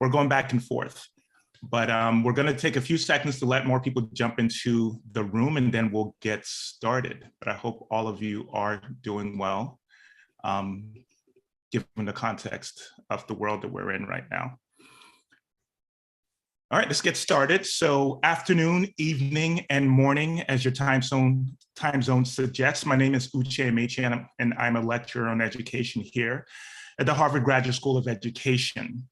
we're going back and forth. But we're going to take a few seconds to let more people jump into the room, and then we'll get started. But I hope all of you are doing well, given the context of the world that we're in right now. All right, let's get started. So afternoon, evening, and morning, as your time zone suggests. My name is Uche Amaechi, and I'm a lecturer on education here at the Harvard Graduate School of Education.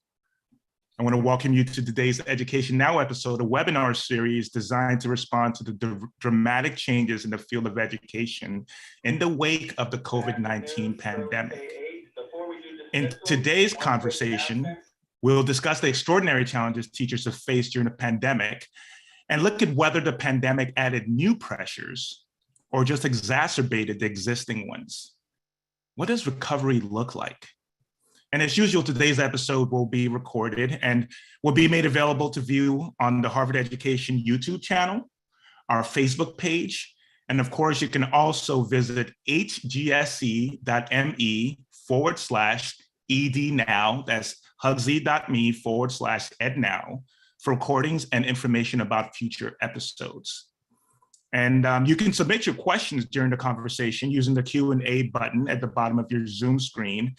I want to welcome you to today's Education Now episode, a webinar series designed to respond to the dramatic changes in the field of education in the wake of the COVID-19 pandemic. In today's conversation, we'll discuss the extraordinary challenges teachers have faced during the pandemic and look at whether the pandemic added new pressures or just exacerbated the existing ones. What does recovery look like? And as usual, today's episode will be recorded and will be made available to view on the Harvard Education YouTube channel, our Facebook page, and of course, you can also visit hgse.me/ednow, that's hugsy.me/ednow, for recordings and information about future episodes. And you can submit your questions during the conversation using the Q&A button at the bottom of your Zoom screen.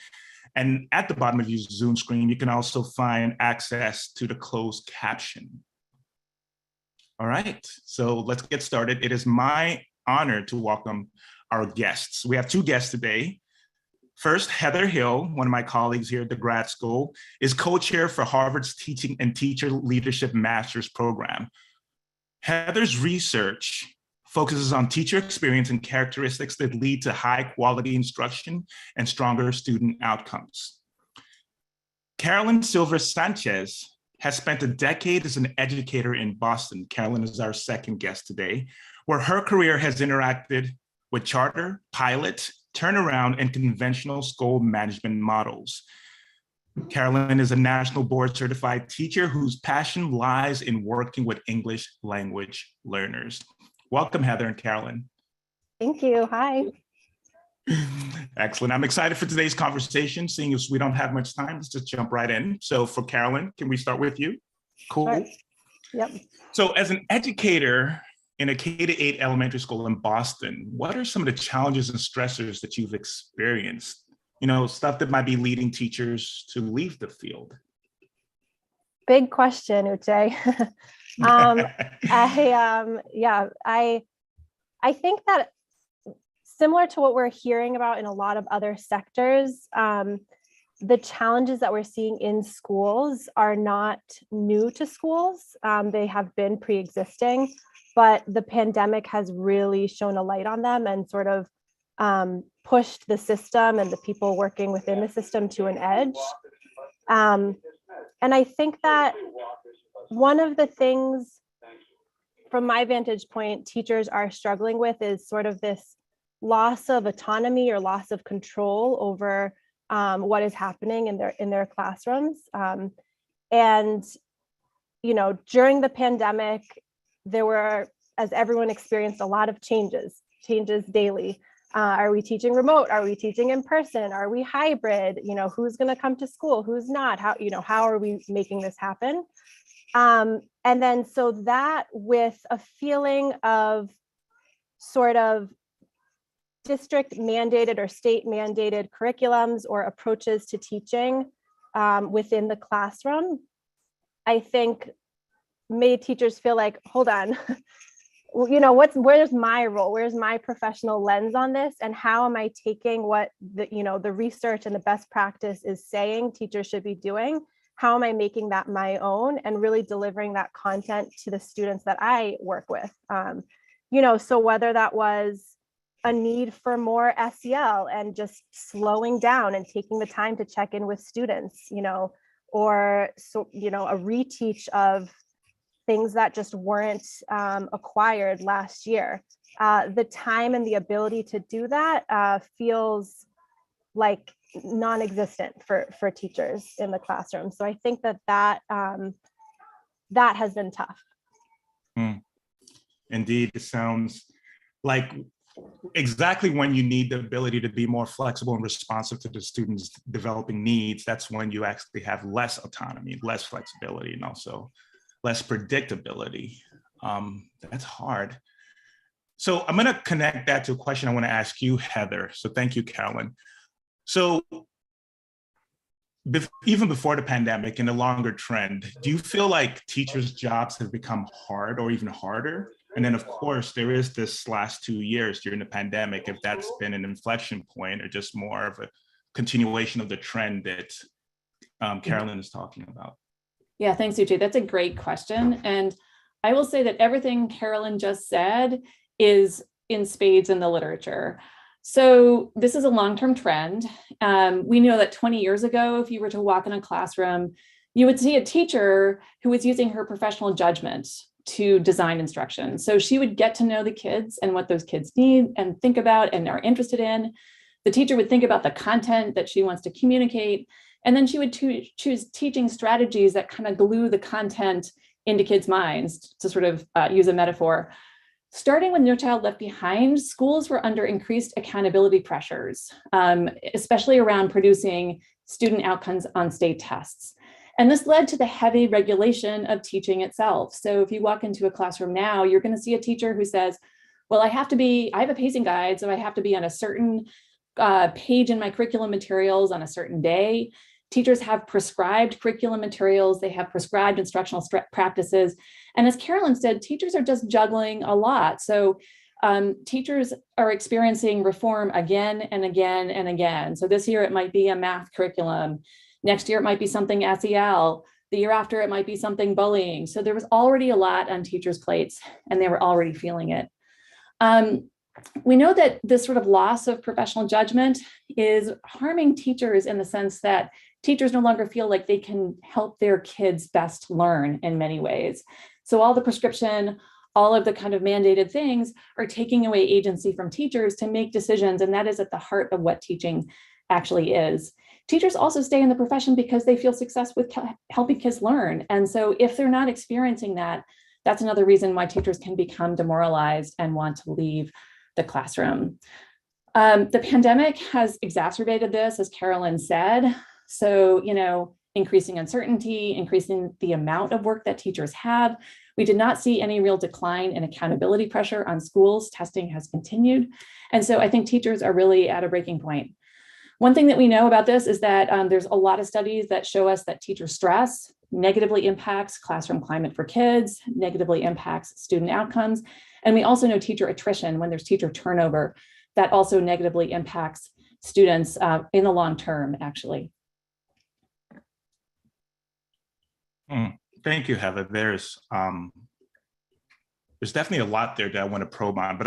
And at the bottom of your Zoom screen, you can also find access to the closed caption. All right, so let's get started. It is my honor to welcome our guests. We have two guests today. First, Heather Hill, one of my colleagues here at the grad school, is co-chair for Harvard's Teaching and Teacher Leadership Master's Program. Heather's research focuses on teacher experience and characteristics that lead to high quality instruction and stronger student outcomes. Carolyn Silva-Sanchez has spent a decade as an educator in Boston. Carolyn is our second guest today, where her career has interacted with charter, pilot, turnaround, and conventional school management models. Carolyn is a national board certified teacher whose passion lies in working with English language learners. Welcome, Heather and Carolyn. Thank you. Hi. Excellent. I'm excited for today's conversation. Seeing as we don't have much time, let's just jump right in. So for Carolyn, can we start with you? Cool. Sure. Yep. So as an educator in a K-8 elementary school in Boston, what are some of the challenges and stressors that you've experienced? You know, stuff that might be leading teachers to leave the field. Big question, Uche. I think that similar to what we're hearing about in a lot of other sectors, the challenges that we're seeing in schools are not new to schools. They have been pre-existing, but the pandemic has really shone a light on them and sort of pushed the system and the people working within the system to an edge. And I think that one of the things, from my vantage point, teachers are struggling with is sort of this loss of autonomy or loss of control over what is happening in their classrooms. And, you know, during the pandemic, there were, as everyone experienced, a lot of changes daily. Are we teaching remote? Are we teaching in person? Are we hybrid? You know, who's going to come to school? Who's not? How are we making this happen? And then so that with a feeling of sort of district mandated or state mandated curriculums or approaches to teaching within the classroom, I think made teachers feel like, hold on, you know, where's my role? Where's my professional lens on this? And how am I taking what the research and the best practice is saying teachers should be doing? How am I making that my own and really delivering that content to the students that I work with? So whether that was a need for more SEL and just slowing down and taking the time to check in with students, or a reteach of things that just weren't acquired last year. The time and the ability to do that feels like non-existent for teachers in the classroom. So I think that has been tough. Indeed, it sounds like exactly when you need the ability to be more flexible and responsive to the students' developing needs, that's when you actually have less autonomy, less flexibility, and also less predictability. That's hard. So I'm going to connect that to a question I want to ask you, Heather. So thank you, Carolyn. So even before the pandemic, in the longer trend, do you feel like teachers' jobs have become hard or even harder? And then, of course, there is this last 2 years during the pandemic, if that's been an inflection point or just more of a continuation of the trend that Carolyn is talking about. Yeah, thanks, Uche. That's a great question. And I will say that everything Carolyn just said is in spades in the literature. So this is a long-term trend. We know that 20 years ago, if you were to walk in a classroom, you would see a teacher who was using her professional judgment to design instruction. So she would get to know the kids and what those kids need and think about and are interested in. The teacher would think about the content that she wants to communicate. And then she would choose teaching strategies that kind of glue the content into kids' minds, to sort of use a metaphor. Starting with No Child Left Behind, schools were under increased accountability pressures, especially around producing student outcomes on state tests. And this led to the heavy regulation of teaching itself. So if you walk into a classroom now, you're going to see a teacher who says, well, I have a pacing guide, so I have to be on a certain page in my curriculum materials on a certain day. Teachers have prescribed curriculum materials, they have prescribed instructional practices. And as Carolyn said, teachers are just juggling a lot. So teachers are experiencing reform again and again and again. So this year it might be a math curriculum. Next year it might be something SEL. The year after it might be something bullying. So there was already a lot on teachers' plates and they were already feeling it. We know that this sort of loss of professional judgment is harming teachers in the sense that teachers no longer feel like they can help their kids best learn in many ways. So all the prescription, all of the kind of mandated things are taking away agency from teachers to make decisions. And that is at the heart of what teaching actually is. Teachers also stay in the profession because they feel success with helping kids learn. And so if they're not experiencing that, that's another reason why teachers can become demoralized and want to leave the classroom. The pandemic has exacerbated this, as Carolyn said. So, increasing uncertainty, increasing the amount of work that teachers have. We did not see any real decline in accountability pressure on schools. Testing has continued. And so I think teachers are really at a breaking point. One thing that we know about this is that there's a lot of studies that show us that teacher stress negatively impacts classroom climate for kids, negatively impacts student outcomes. And we also know teacher attrition, when there's teacher turnover, that also negatively impacts students in the long term, actually. Thank you, Heather. There's definitely a lot there that I want to probe on, but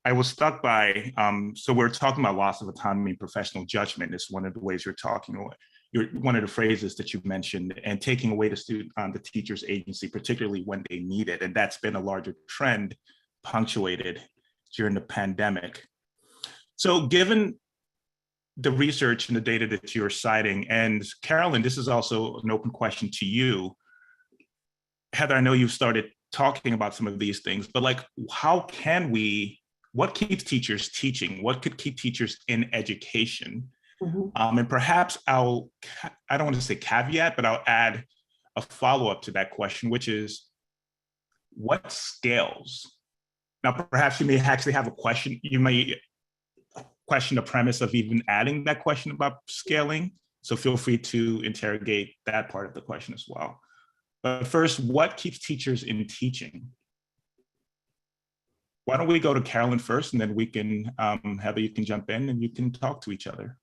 I was struck by, so we're talking about loss of autonomy and professional judgment is one of the ways you're talking about. One of the phrases that you mentioned, and taking away the teacher's agency, particularly when they need it. And that's been a larger trend punctuated during the pandemic. So given the research and the data that you're citing, and Carolyn, this is also an open question to you. Heather, I know you've started talking about some of these things, but what keeps teachers teaching? What could keep teachers in education? Mm-hmm. And perhaps I don't want to say caveat, but I'll add a follow-up to that question, which is, what scales? Now, perhaps you may actually have a question. You may question the premise of even adding that question about scaling. So feel free to interrogate that part of the question as well. But first, what keeps teachers in teaching? Why don't we go to Carolyn first, and then we can, Heather, you can jump in and you can talk to each other.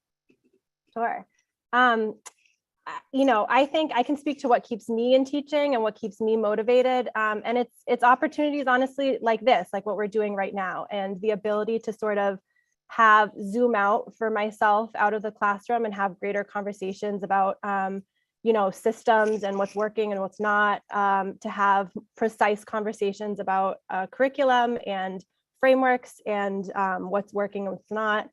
Sure. I think I can speak to what keeps me in teaching and what keeps me motivated. And it's opportunities, honestly, like this, like what we're doing right now, and the ability to sort of have zoom out for myself out of the classroom and have greater conversations about, systems and what's working and what's not, to have precise conversations about curriculum and frameworks and what's working and what's not.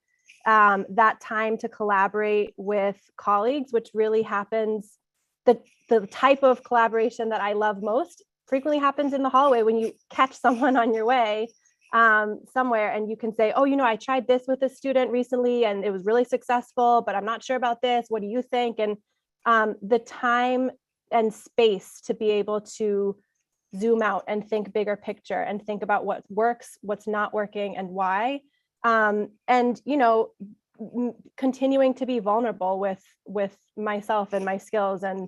That time to collaborate with colleagues, which really happens, the type of collaboration that I love most frequently happens in the hallway when you catch someone on your way somewhere, and you can say, oh, I tried this with a student recently and it was really successful, but I'm not sure about this. What do you think? And the time and space to be able to zoom out and think bigger picture and think about what works, what's not working, and why. And continuing to be vulnerable with myself and my skills, and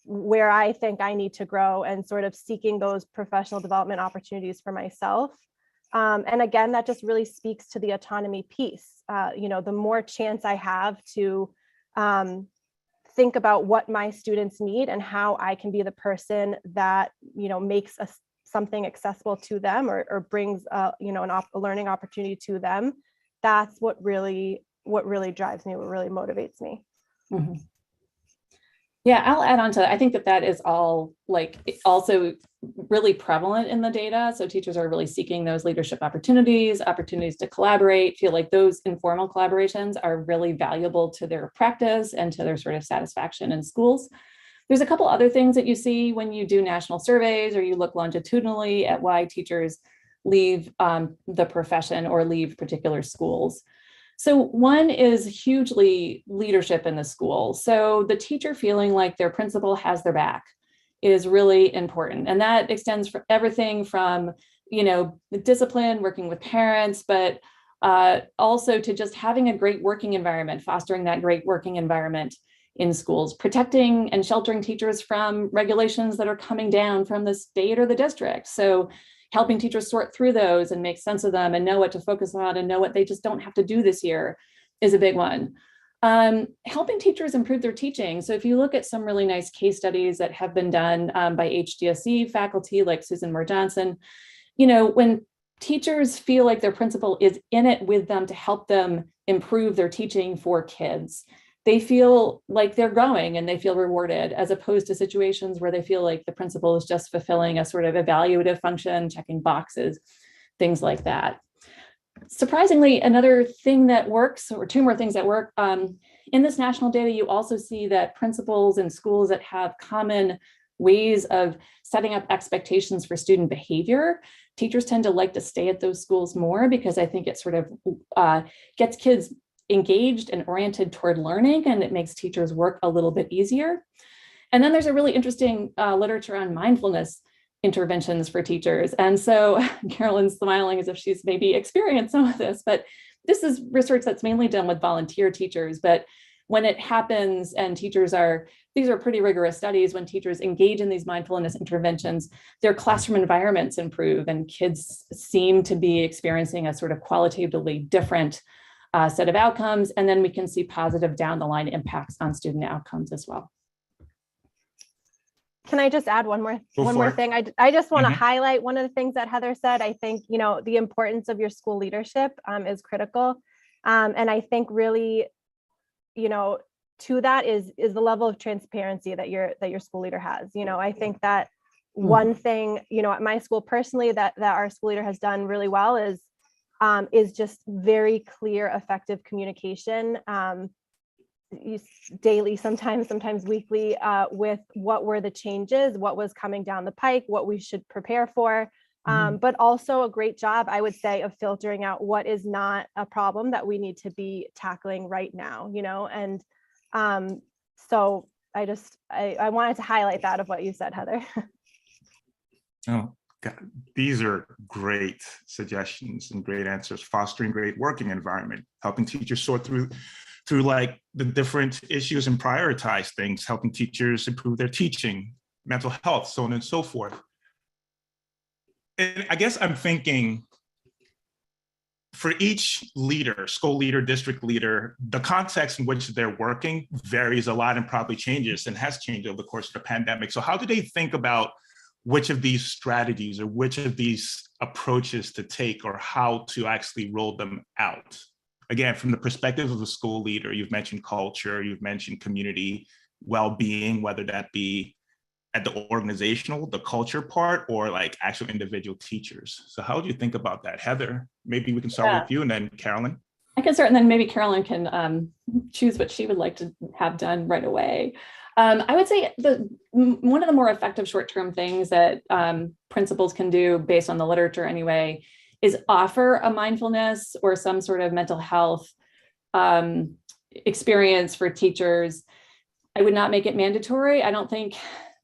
where I think I need to grow, and sort of seeking those professional development opportunities for myself. And again, that just really speaks to the autonomy piece. The more chance I have to think about what my students need and how I can be the person that, makes something accessible to them, or brings, a learning opportunity to them. That's what really drives me, what really motivates me. Mm-hmm. Yeah, I'll add on to that. I think that is all also really prevalent in the data. So teachers are really seeking those leadership opportunities to collaborate, feel like those informal collaborations are really valuable to their practice and to their sort of satisfaction in schools. There's a couple other things that you see when you do national surveys or you look longitudinally at why teachers leave the profession or leave particular schools. So one is hugely leadership in the school. So the teacher feeling like their principal has their back is really important. And that extends for everything from, the discipline, working with parents, but also to just having a great working environment, fostering that great working environment in schools, protecting and sheltering teachers from regulations that are coming down from the state or the district. So helping teachers sort through those and make sense of them and know what to focus on and know what they just don't have to do this year is a big one. Helping teachers improve their teaching. So if you look at some really nice case studies that have been done by HGSE faculty like Susan Moore Johnson, when teachers feel like their principal is in it with them to help them improve their teaching for kids, they feel like they're growing and they feel rewarded, as opposed to situations where they feel like the principal is just fulfilling a sort of evaluative function, checking boxes, things like that. Surprisingly, another thing that works, or two more things that work, in this national data, you also see that principals in schools that have common ways of setting up expectations for student behavior, teachers tend to like to stay at those schools more, because I think it sort of gets kids engaged and oriented toward learning, and it makes teachers work a little bit easier. And then there's a really interesting literature on mindfulness interventions for teachers. And so Carolyn's smiling as if she's maybe experienced some of this, but this is research that's mainly done with volunteer teachers. But when it happens and these are pretty rigorous studies, when teachers engage in these mindfulness interventions, their classroom environments improve and kids seem to be experiencing a sort of qualitatively different set of outcomes. And then we can see positive down the line impacts on student outcomes as well. Can I just add one more thing? I just want to highlight one of the things that Heather said. I think, the importance of your school leadership is critical. And I think really, to that is the level of transparency that your school leader has. I think that one thing, at my school personally, that our school leader has done really well is just very clear, effective communication, daily, sometimes weekly, with what were the changes, what was coming down the pike, what we should prepare for, but also a great job, I would say, of filtering out what is not a problem that we need to be tackling right now, and so I wanted to highlight that of what you said, Heather. Oh, God. These are great suggestions and great answers. Fostering great working environment, helping teachers sort through like the different issues and prioritize things, helping teachers improve their teaching, mental health, so on and so forth. And I guess I'm thinking, for each leader, school leader, district leader, the context in which they're working varies a lot and probably changes and has changed over the course of the pandemic. So how do they think about which of these strategies or which of these approaches to take, or how to actually roll them out? Again, from the perspective of a school leader, you've mentioned culture, you've mentioned community well-being, whether that be at the organizational, the culture part, or like actual individual teachers. So how do you think about that? Heather, maybe we can start with you, and then Carolyn. I can start, and then maybe Carolyn can choose what she would like to have done right away. I would say one of the more effective short-term things that principals can do, based on the literature anyway, is offer a mindfulness or some sort of mental health experience for teachers. I would not make it mandatory. I don't think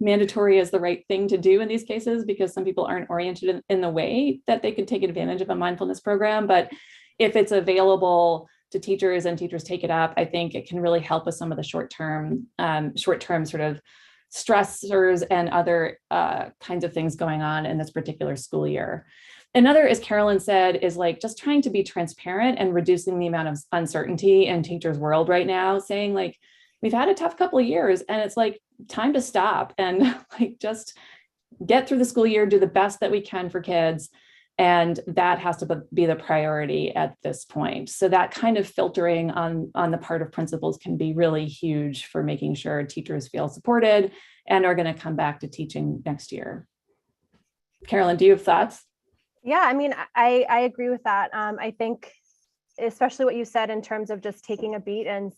mandatory is the right thing to do in these cases because some people aren't oriented in the way that they could take advantage of a mindfulness program. But if it's available to teachers and teachers take it up, I think it can really help with some of the short-term sort of stressors and other kinds of things going on in this particular school year. Another, as Carolyn said, is like just trying to be transparent and reducing the amount of uncertainty in teachers' world right now, saying like, we've had a tough couple of years and it's like time to stop and like just get through the school year, do the best that we can for kids. And that has to be the priority at this point. So that kind of filtering on the part of principals can be really huge for making sure teachers feel supported and are going to come back to teaching next year. Carolyn, do you have thoughts? Yeah, I mean, I agree with that. I think especially what you said in terms of just taking a beat and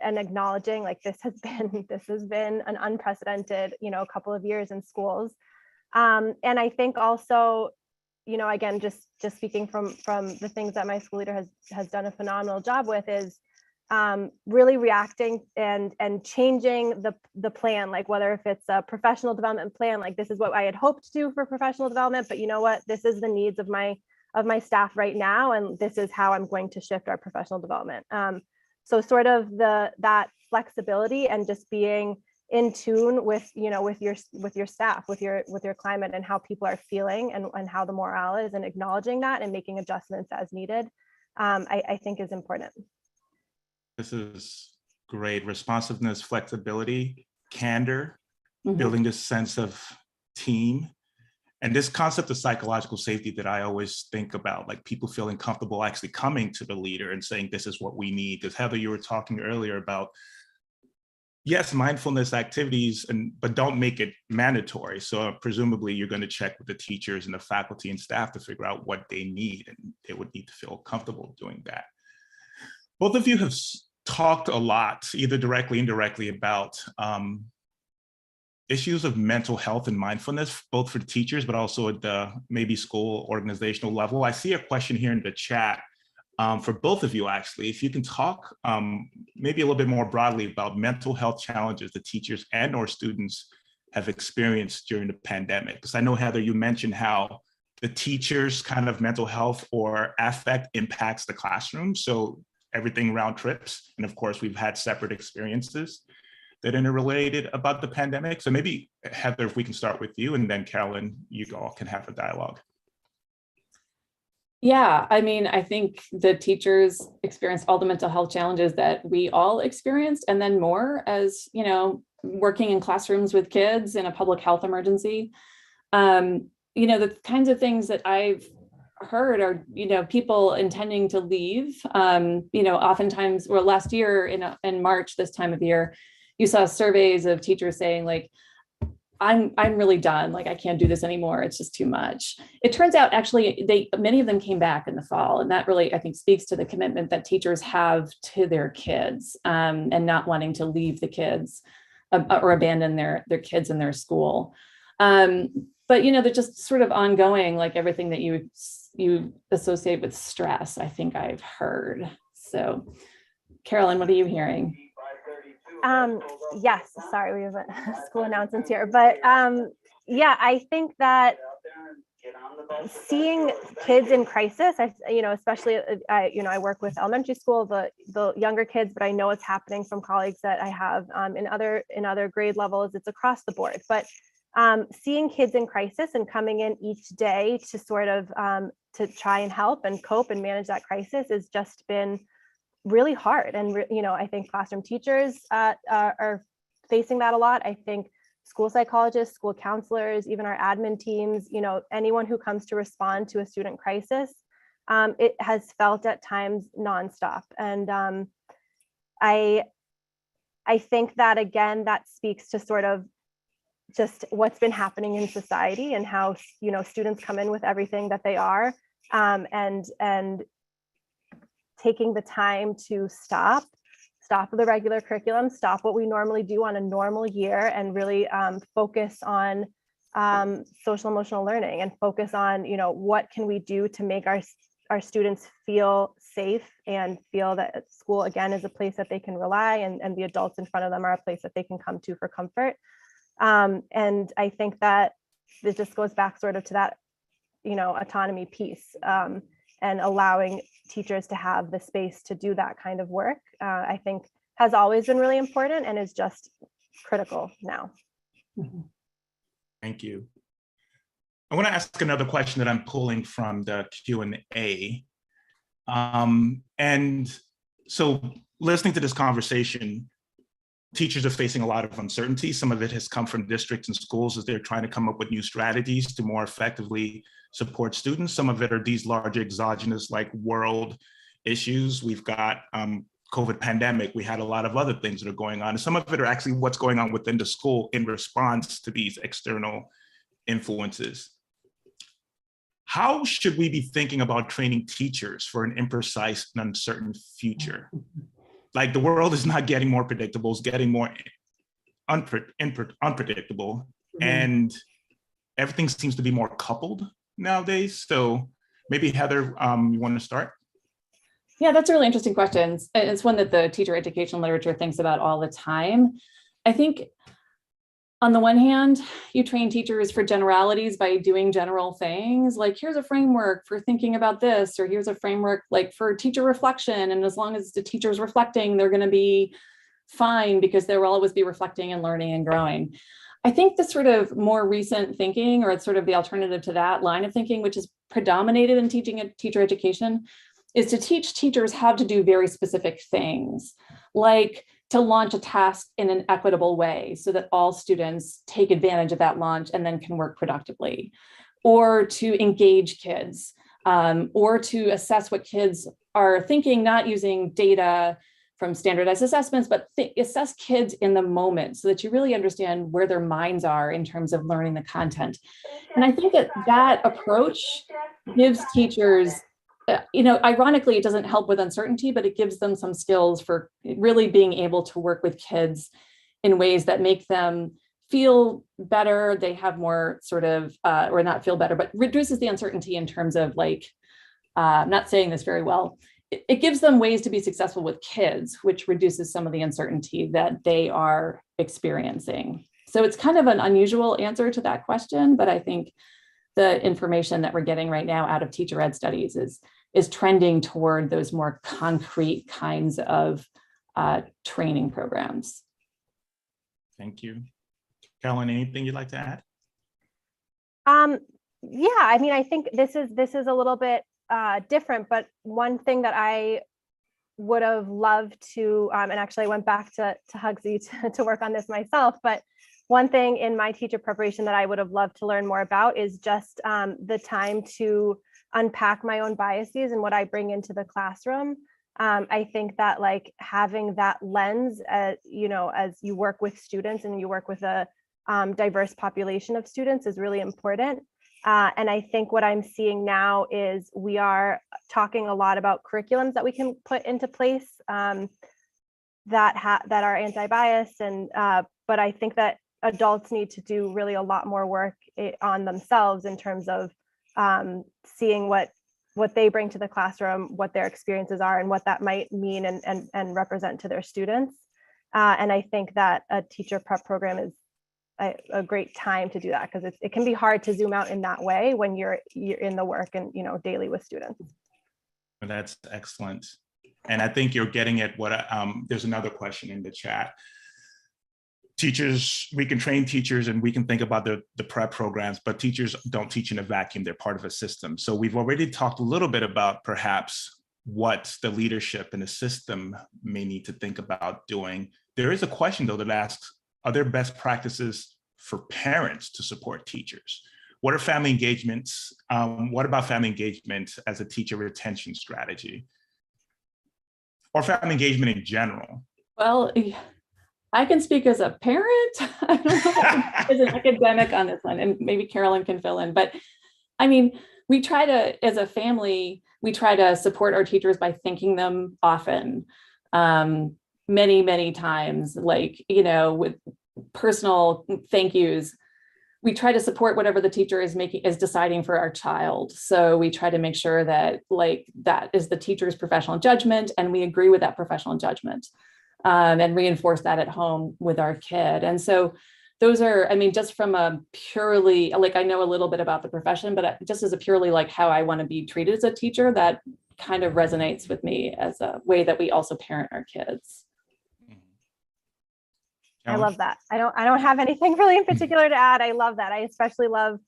acknowledging like this has been an unprecedented, couple of years in schools. And I think also, again, just speaking from the things that my school leader has done a phenomenal job with is really reacting and changing the plan, like whether if it's a professional development plan, like this is what I had hoped to do for professional development, but you know what, this is the needs of my staff right now, and this is how I'm going to shift our professional development. So sort of that flexibility and just being in tune with your staff, with your climate and how people are feeling and how the morale is, and acknowledging that and making adjustments as needed, I think is important. This is great. Responsiveness, flexibility, candor, building this sense of team. And this concept of psychological safety that I always think about, like people feeling comfortable actually coming to the leader and saying, this is what we need. Because Heather, you were talking earlier about, yes, mindfulness activities, but don't make it mandatory. So presumably you're going to check with the teachers and the faculty and staff to figure out what they need, and they would need to feel comfortable doing that. Both of you have talked a lot, either directly or indirectly, about issues of mental health and mindfulness, both for the teachers, but also at the maybe school organizational level. I see a question here in the chat for both of you, actually. If you can talk maybe a little bit more broadly about mental health challenges that teachers and or students have experienced during the pandemic. Because I know, Heather, you mentioned how the teachers' kind of mental health or affect impacts the classroom. So everything round trips. And of course, we've had separate experiences that interrelated about the pandemic. So maybe, Heather, if we can start with you, and then Carolyn, you all can have a dialogue. Yeah, I mean, I think the teachers experienced all the mental health challenges that we all experienced, and then more as, working in classrooms with kids in a public health emergency. The kinds of things that I've heard are, people intending to leave, oftentimes, or last year in March, this time of year, you saw surveys of teachers saying like, I'm really done. Like, I can't do this anymore. It's just too much. It turns out actually many of them came back in the fall. And that really, I think, speaks to the commitment that teachers have to their kids, and not wanting to leave the kids or abandon their kids in their school. But, they're just sort of ongoing, like everything that you associate with stress, I think I've heard. So Carolyn, what are you hearing? Yes, sorry, we have a school announcements here, but yeah, I think that seeing kids in crisis, especially, I work with elementary school, the younger kids, but I know it's happening from colleagues that I have in other grade levels. It's across the board, but seeing kids in crisis and coming in each day to sort of to try and help and cope and manage that crisis has just been really hard. And, I think classroom teachers are facing that a lot. I think school psychologists, school counselors, even our admin teams, anyone who comes to respond to a student crisis, it has felt at times nonstop. And I think that, again, that speaks to sort of just what's been happening in society and how, students come in with everything that they are, and taking the time to stop the regular curriculum, stop what we normally do on a normal year, and really focus on social emotional learning and focus on, what can we do to make our students feel safe and feel that school, again, is a place that they can rely, and the adults in front of them are a place that they can come to for comfort. And I think that this just goes back sort of to that, autonomy piece, and allowing teachers to have the space to do that kind of work, I think has always been really important and is just critical now. Thank you. I want to ask another question that I'm pulling from the Q&A. And so listening to this conversation, teachers are facing a lot of uncertainty. Some of it has come from districts and schools as they're trying to come up with new strategies to more effectively support students. Some of it are these larger exogenous, like world issues. We've got COVID pandemic. We had a lot of other things that are going on. And some of it are actually what's going on within the school in response to these external influences. How should we be thinking about training teachers for an imprecise and uncertain future? Like, the world is not getting more predictable, it's getting more unpredictable, and everything seems to be more coupled nowadays. So maybe Heather, you want to start? Yeah, that's a really interesting question. It's one that the teacher education literature thinks about all the time. I think on the one hand, you train teachers for generalities by doing general things, like here's a framework for thinking about this, or here's a framework like for teacher reflection. And as long as the teacher's reflecting, they're going to be fine because they will always be reflecting and learning and growing. I think the sort of more recent thinking, or it's sort of the alternative to that line of thinking, which is predominated in teacher education, is to teach teachers how to do very specific things, like to launch a task in an equitable way so that all students take advantage of that launch and then can work productively, or to engage kids, or to assess what kids are thinking, not using data from standardized assessments, but assess kids in the moment so that you really understand where their minds are in terms of learning the content. And I think that approach gives teachers, ironically, it doesn't help with uncertainty, but it gives them some skills for really being able to work with kids in ways that make them feel better. They have more sort of, or not feel better, but reduces the uncertainty in terms of like, I'm not saying this very well. It gives them ways to be successful with kids, which reduces some of the uncertainty that they are experiencing. So it's kind of an unusual answer to that question, but I think the information that we're getting right now out of teacher ed studies is trending toward those more concrete kinds of training programs. Thank you. Carolyn, anything you'd like to add? Yeah, I mean, I think this is a little bit different, but one thing that I would have loved to, and actually I went back to Hugsy to work on this myself, but one thing in my teacher preparation that I would have loved to learn more about is just the time to unpack my own biases and what I bring into the classroom. I think that like having that lens, as you work with students and you work with a diverse population of students is really important. And I think what I'm seeing now is we are talking a lot about curriculums that we can put into place that are anti-bias, and but I think that adults need to do really a lot more work on themselves in terms of seeing what they bring to the classroom, what their experiences are, and what that might mean and represent to their students. And I think that a teacher prep program is a great time to do that, because it can be hard to zoom out in that way when you're in the work and daily with students. Well, that's excellent. And I think you're getting at what there's another question in the chat. Teachers, we can train teachers and we can think about the prep programs, but teachers don't teach in a vacuum. They're part of a system. So we've already talked a little bit about perhaps what the leadership in the system may need to think about doing. There is a question though that asks, are there best practices for parents to support teachers? What are family engagements? What about family engagement as a teacher retention strategy? Or family engagement in general? Well, I can speak as a parent. I don't know as an academic on this one, and maybe Carolyn can fill in. But I mean, we try to, as a family, we try to support our teachers by thanking them often, many, many times, like, with personal thank yous. we try to support whatever the teacher is deciding for our child. So we try to make sure that that is the teacher's professional judgment, and we agree with that professional judgment, and reinforce that at home with our kid. And so those are, I mean, just from a purely, I know a little bit about the profession, but just as a purely how I want to be treated as a teacher, that kind of resonates with me as a way that we also parent our kids. I love that. I don't have anything really in particular to add. I love that. I especially love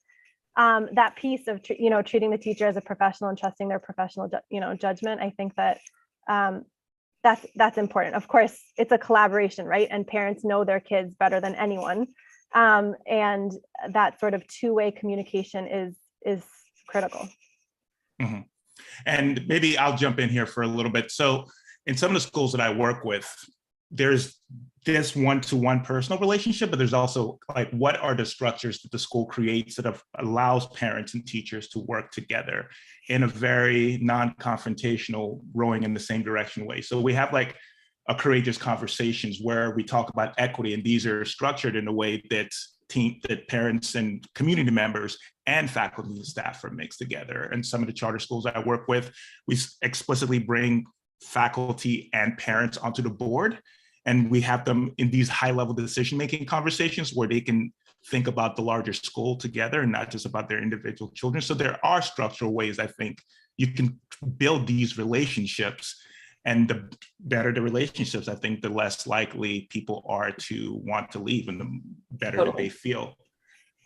that piece of, treating the teacher as a professional and trusting their professional, judgment. I think that that's important. Of course, it's a collaboration, right? And parents know their kids better than anyone. And that sort of two-way communication is critical. Mm-hmm. And maybe I'll jump in here for a little bit. So in some of the schools that I work with, there's this one-to-one personal relationship, but there's also what are the structures that the school creates that allows parents and teachers to work together in a very non-confrontational, rowing in the same direction way. So we have a courageous conversations where we talk about equity, and these are structured in a way that parents and community members and faculty and staff are mixed together. And some of the charter schools I work with, we explicitly bring faculty and parents onto the board, and we have them in these high-level decision-making conversations where they can think about the larger school together and not just about their individual children. So there are structural ways I think you can build these relationships, and the better the relationships, I think the less likely people are to want to leave and the better that they feel.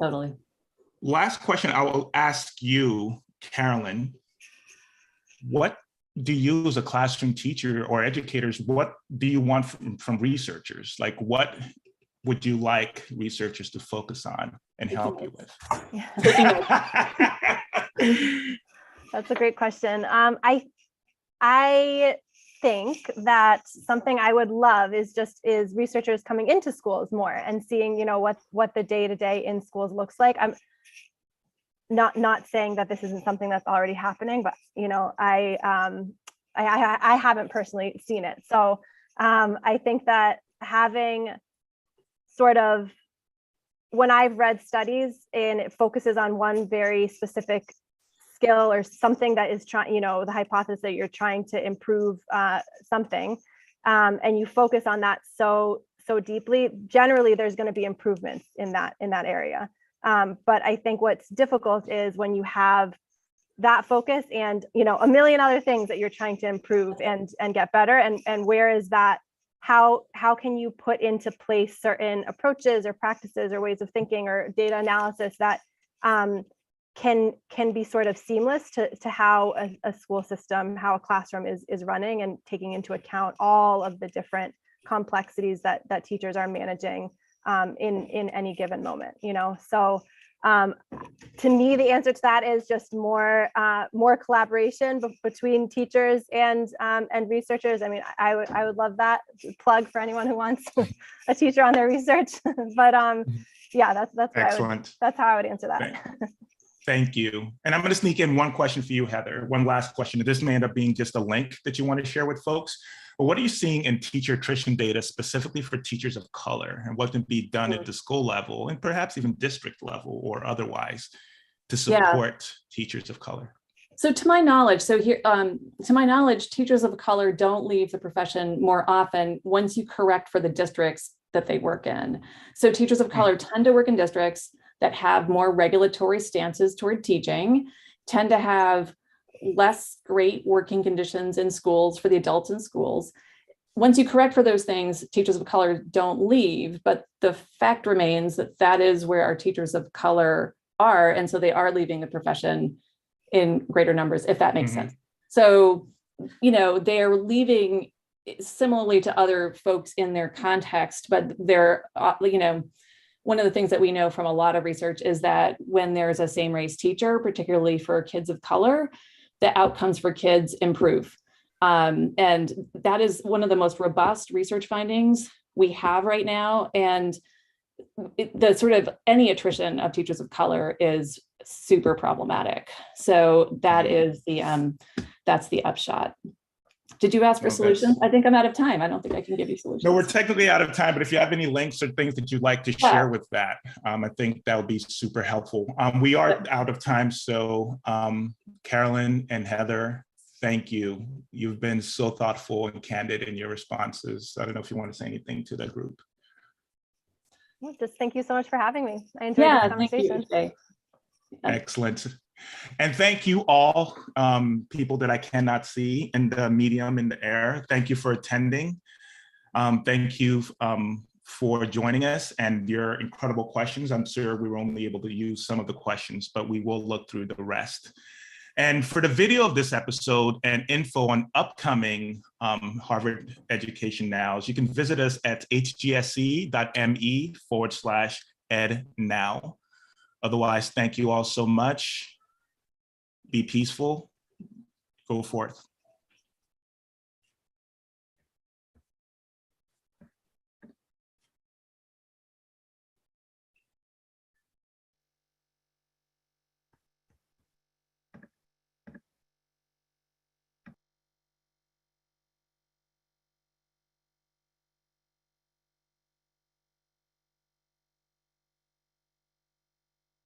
Totally. Last question I will ask you, Carolyn. What do you as a classroom teacher or educators, what do you want from researchers? What would you like researchers to focus on and help you with? That's a great question. I think that something I would love is researchers coming into schools more and seeing, what the day-to-day in schools looks like. I'm not saying that this isn't something that's already happening, but I haven't personally seen it. So I think that having sort of, when I've read studies and it focuses on one very specific skill or something that is trying, the hypothesis that you're trying to improve something, and you focus on that so deeply, generally there's going to be improvements in that area. But I think what's difficult is when you have that focus and, a million other things that you're trying to improve and get better. And where is that? How can you put into place certain approaches or practices or ways of thinking or data analysis that can be sort of seamless to how a school system, how a classroom is running, and taking into account all of the different complexities that teachers are managing in any given moment, So to me, the answer to that is just more collaboration between teachers and researchers. I mean, I would love that. Plug for anyone who wants a teacher on their research. But yeah, that's excellent. That's how I would answer that. Thank you. And I'm going to sneak in one question for you, Heather. One last question. This may end up being just a link that you want to share with folks. But what are you seeing in teacher attrition data specifically for teachers of color, and what can be done at the school level and perhaps even district level or otherwise to support teachers of color? So to my knowledge, teachers of color don't leave the profession more often once you correct for the districts that they work in. So teachers of color tend to work in districts that have more regulatory stances toward teaching, tend to have less great working conditions in schools for the adults in schools. Once you correct for those things, teachers of color don't leave, but the fact remains that is where our teachers of color are. And so they are leaving the profession in greater numbers, if that makes sense. So, they are leaving similarly to other folks in their context, but they're, one of the things that we know from a lot of research is that when there's a same race teacher, particularly for kids of color, the outcomes for kids improve. And that is one of the most robust research findings we have right now. And the sort of any attrition of teachers of color is super problematic. So that is that's the upshot. Did you ask for No, solutions? I think I'm out of time. I don't think I can give you solutions. No, we're technically out of time, but if you have any links or things that you'd like to share with that, I think that would be super helpful. We are out of time, so Carolyn and Heather, thank you. You've been so thoughtful and candid in your responses. I don't know if you want to say anything to the group. Just thank you so much for having me. I enjoyed this conversation. Thank you. Excellent. And thank you all, people that I cannot see in the medium, in the air. Thank you for attending. Thank you for joining us and your incredible questions. I'm sure we were only able to use some of the questions, but we will look through the rest. And for the video of this episode and info on upcoming Harvard Education Nows, you can visit us at hgsc.me/ednow. Otherwise, thank you all so much. Be peaceful. Go forth.